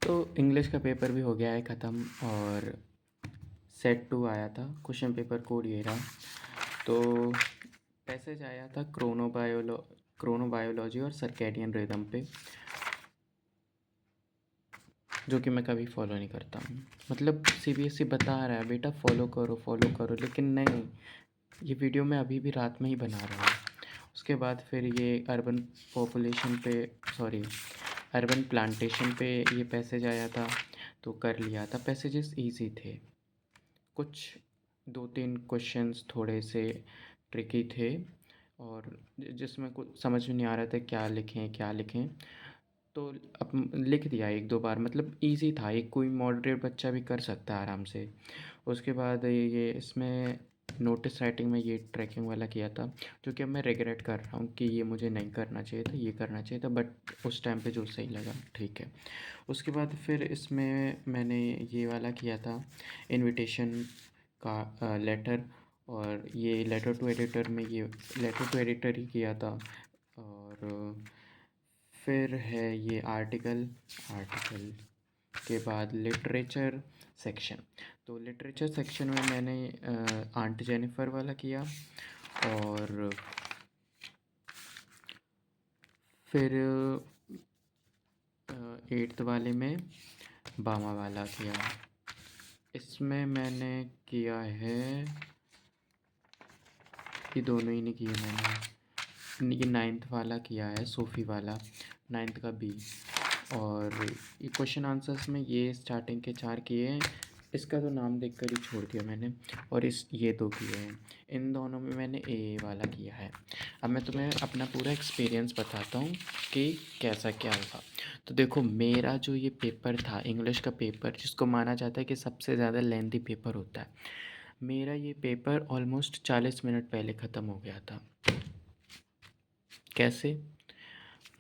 तो इंग्लिश का पेपर भी हो गया है ख़त्म और सेट 2 आया था। क्वेश्चन पेपर कोड ये रहा। तो पैसेज आया था क्रोनोबायोलॉजी और सर्कैडियन रिदम पे, जो कि मैं कभी फॉलो नहीं करता हूँ। मतलब सीबीएसई बता रहा है बेटा फॉलो करो, लेकिन नहीं, ये वीडियो मैं अभी भी रात में ही बना रहा हूँ। उसके बाद फिर ये अर्बन प्लांटेशन पे ये पैसेज आया था, तो कर लिया था। पैसेजेस इजी थे, कुछ 2-3 क्वेश्चंस थोड़े से ट्रिकी थे और जिसमें कुछ समझ में नहीं आ रहा था क्या लिखें। तो अब लिख दिया 1-2 बार, मतलब इजी था, एक कोई मॉडरेट बच्चा भी कर सकता है आराम से। उसके बाद ये इसमें नोटिस राइटिंग में ये ट्रैकिंग वाला किया था, जो कि अब मैं रिग्रेट कर रहा हूँ कि ये मुझे नहीं करना चाहिए था, ये करना चाहिए था, बट उस टाइम पे जो सही लगा ठीक है। उसके बाद फिर इसमें मैंने ये वाला किया था, इनविटेशन का लेटर, और ये लेटर टू एडिटर में ये लेटर टू एडिटर ही किया था। और फिर है ये आर्टिकल के बाद लिटरेचर सेक्शन। तो लिटरेचर सेक्शन में मैंने आंट जेनिफर वाला किया, और फिर 8th वाले में बामा वाला किया। इसमें मैंने किया है, ये दोनों ही नहीं किए मैंने। ये 9th वाला किया है, सोफ़ी वाला, 9th का बी। और ये क्वेश्चन आंसर्स में ये स्टार्टिंग के 4 किए हैं, इसका तो नाम देखकर ही छोड़ दिया मैंने। और ये 2 किए हैं, इन दोनों में मैंने ए वाला किया है। अब मैं तुम्हें अपना पूरा एक्सपीरियंस बताता हूँ कि कैसा क्या होगा। तो देखो, मेरा जो ये पेपर था, इंग्लिश का पेपर, जिसको माना जाता है कि सबसे ज़्यादा लेंथी पेपर होता है, मेरा ये पेपर ऑलमोस्ट 40 मिनट पहले ख़त्म हो गया था। कैसे,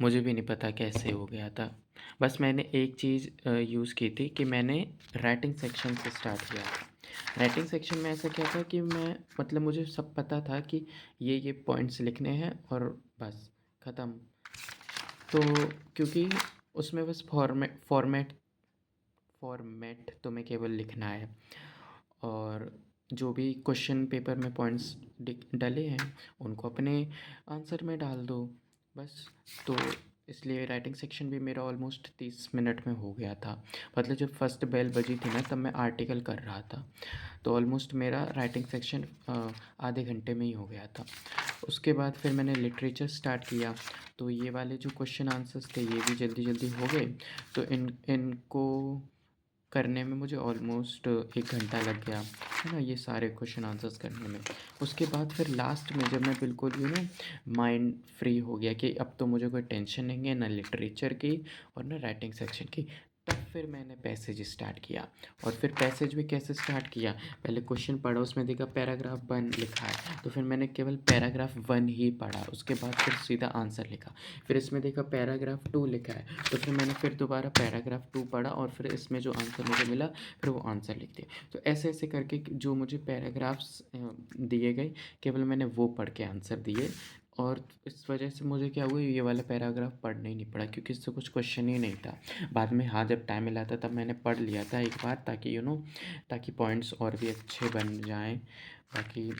मुझे भी नहीं पता कैसे हो गया था। बस मैंने एक चीज़ यूज़ की थी कि मैंने राइटिंग सेक्शन से स्टार्ट किया था। राइटिंग सेक्शन में ऐसा क्या था कि मैं, मतलब मुझे सब पता था कि ये पॉइंट्स लिखने हैं और बस ख़त्म। तो क्योंकि उसमें बस फॉर्मेट तुम्हें केवल लिखना है, और जो भी क्वेश्चन पेपर में पॉइंट्स डले हैं उनको अपने आंसर में डाल दो, बस। तो इसलिए राइटिंग सेक्शन भी मेरा ऑलमोस्ट 30 मिनट में हो गया था। मतलब जब फर्स्ट बेल बजी थी ना, तब मैं आर्टिकल कर रहा था, तो ऑलमोस्ट मेरा राइटिंग सेक्शन आधे घंटे में ही हो गया था। उसके बाद फिर मैंने लिटरेचर स्टार्ट किया, तो ये वाले जो क्वेश्चन आंसर्स थे ये भी जल्दी जल्दी हो गए। तो इनको करने में मुझे ऑलमोस्ट 1 घंटा लग गया, है ना, ये सारे क्वेश्चन आंसर्स करने में। उसके बाद फिर लास्ट में जब मैं बिल्कुल माइंड फ्री हो गया कि अब तो मुझे कोई टेंशन नहीं है, ना लिटरेचर की और ना राइटिंग सेक्शन की, तब फिर मैंने पैसेज स्टार्ट किया। और फिर पैसेज भी कैसे स्टार्ट किया, पहले क्वेश्चन पढ़ा, उसमें देखा पैराग्राफ 1 लिखा है, तो फिर मैंने केवल पैराग्राफ 1 ही पढ़ा। उसके बाद फिर सीधा आंसर लिखा। फिर इसमें देखा पैराग्राफ 2 लिखा है, तो फिर मैंने फिर दोबारा पैराग्राफ 2 पढ़ा, और फिर इसमें जो आंसर मुझे मिला फिर वो आंसर लिख दिया। तो ऐसे ऐसे करके जो मुझे पैराग्राफ्स दिए गए, केवल मैंने वो पढ़ के आंसर दिए। और इस वजह से मुझे क्या हुआ, ये वाला पैराग्राफ पढ़ना ही नहीं पड़ा, क्योंकि इससे कुछ क्वेश्चन ही नहीं था। बाद में हाँ, जब टाइम मिला था तब मैंने पढ़ लिया था एक बार, ताकि ताकि पॉइंट्स और भी अच्छे बन जाएं। बाकी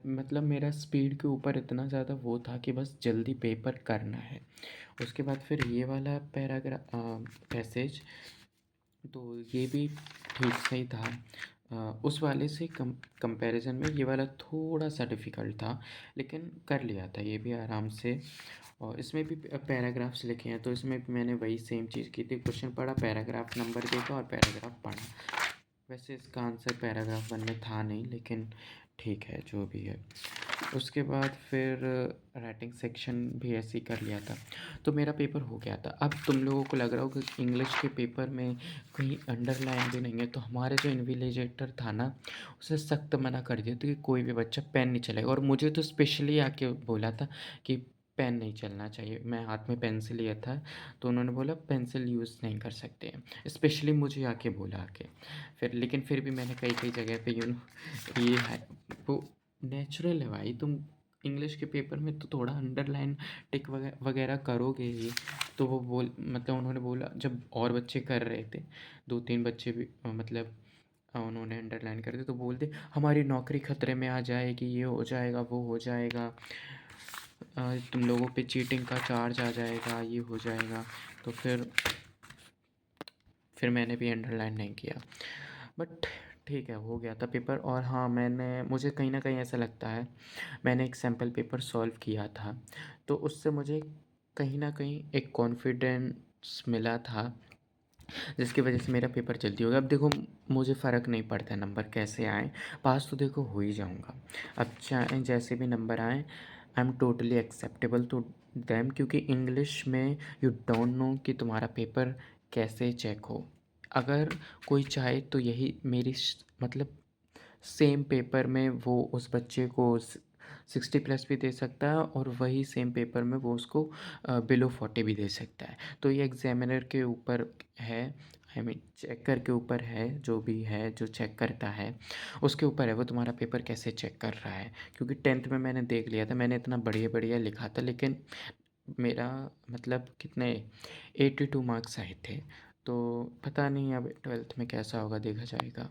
मतलब मेरा स्पीड के ऊपर इतना ज़्यादा वो था कि बस जल्दी पेपर करना है। उसके बाद फिर ये वाला पैसेज, तो ये भी ठीक सही था। उस वाले से कंपैरिजन में ये वाला थोड़ा सा डिफ़िकल्ट था, लेकिन कर लिया था ये भी आराम से। और इसमें भी पैराग्राफ्स लिखे हैं, तो इसमें भी मैंने वही सेम चीज़ की थी, क्वेश्चन पढ़ा, पैराग्राफ नंबर देखा और पैराग्राफ पढ़ा। वैसे इसका आंसर पैराग्राफ 1 में था नहीं, लेकिन ठीक है जो भी है। उसके बाद फिर राइटिंग सेक्शन भी ऐसे ही कर लिया था, तो मेरा पेपर हो गया था। अब तुम लोगों को लग रहा होगा कि इंग्लिश के पेपर में कहीं अंडरलाइन भी नहीं है, तो हमारे जो इन्विजिलेटर था ना, उसने सख्त मना कर दिया था कि कोई भी बच्चा पेन नहीं चलाएगा। और मुझे तो स्पेशली आके बोला था कि पेन नहीं चलना चाहिए, मैं हाथ में पेंसिल लिया था, तो उन्होंने बोला पेंसिल यूज़ नहीं कर सकते हैं, स्पेशली मुझे आके बोला आके। फिर लेकिन फिर भी मैंने कई कई जगह पे ये है, वो नेचुरल है भाई, तुम इंग्लिश के पेपर में तो थोड़ा अंडरलाइन टिक वगैरह करोगे ही। तो वो बोल मतलब उन्होंने बोला जब और बच्चे कर रहे थे, 2-3 बच्चे भी मतलब उन्होंने अंडरलाइन कर दिया तो बोलते हमारी नौकरी खतरे में आ जाएगी, ये हो जाएगा, वो हो जाएगा, तुम लोगों पे चीटिंग का चार्ज आ जाएगा, ये हो जाएगा। तो फिर मैंने भी अंडरलाइन नहीं किया। बट ठीक है, हो गया था पेपर। और हाँ, मुझे कहीं न कहीं ऐसा लगता है, मैंने एक सैम्पल पेपर सॉल्व किया था, तो उससे मुझे कहीं न कहीं एक कॉन्फिडेंस मिला था, जिसकी वजह से मेरा पेपर जल्दी हो गया। अब देखो, मुझे फ़र्क नहीं पड़ता नंबर कैसे आएँ, पास तो देखो हो ही जाऊँगा। अब चाहे जैसे भी नंबर आएँ, I am totally acceptable to them, क्योंकि इंग्लिश में यू डोंट नो कि तुम्हारा पेपर कैसे चेक हो। अगर कोई चाहे तो यही मेरी मतलब सेम पेपर में वो उस बच्चे को 60+ भी दे सकता है, और वही सेम पेपर में वो उसको बिलो 40 भी दे सकता है। तो ये एग्जामिनर के ऊपर है, आई मीन चेकर के ऊपर है, जो भी है जो चेक करता है उसके ऊपर है वो तुम्हारा पेपर कैसे चेक कर रहा है। क्योंकि 10th में मैंने देख लिया था, मैंने इतना बढ़िया बढ़िया लिखा था, लेकिन मेरा मतलब कितने 82 मार्क्स आए थे। तो पता नहीं अब 12th में कैसा होगा, देखा जाएगा।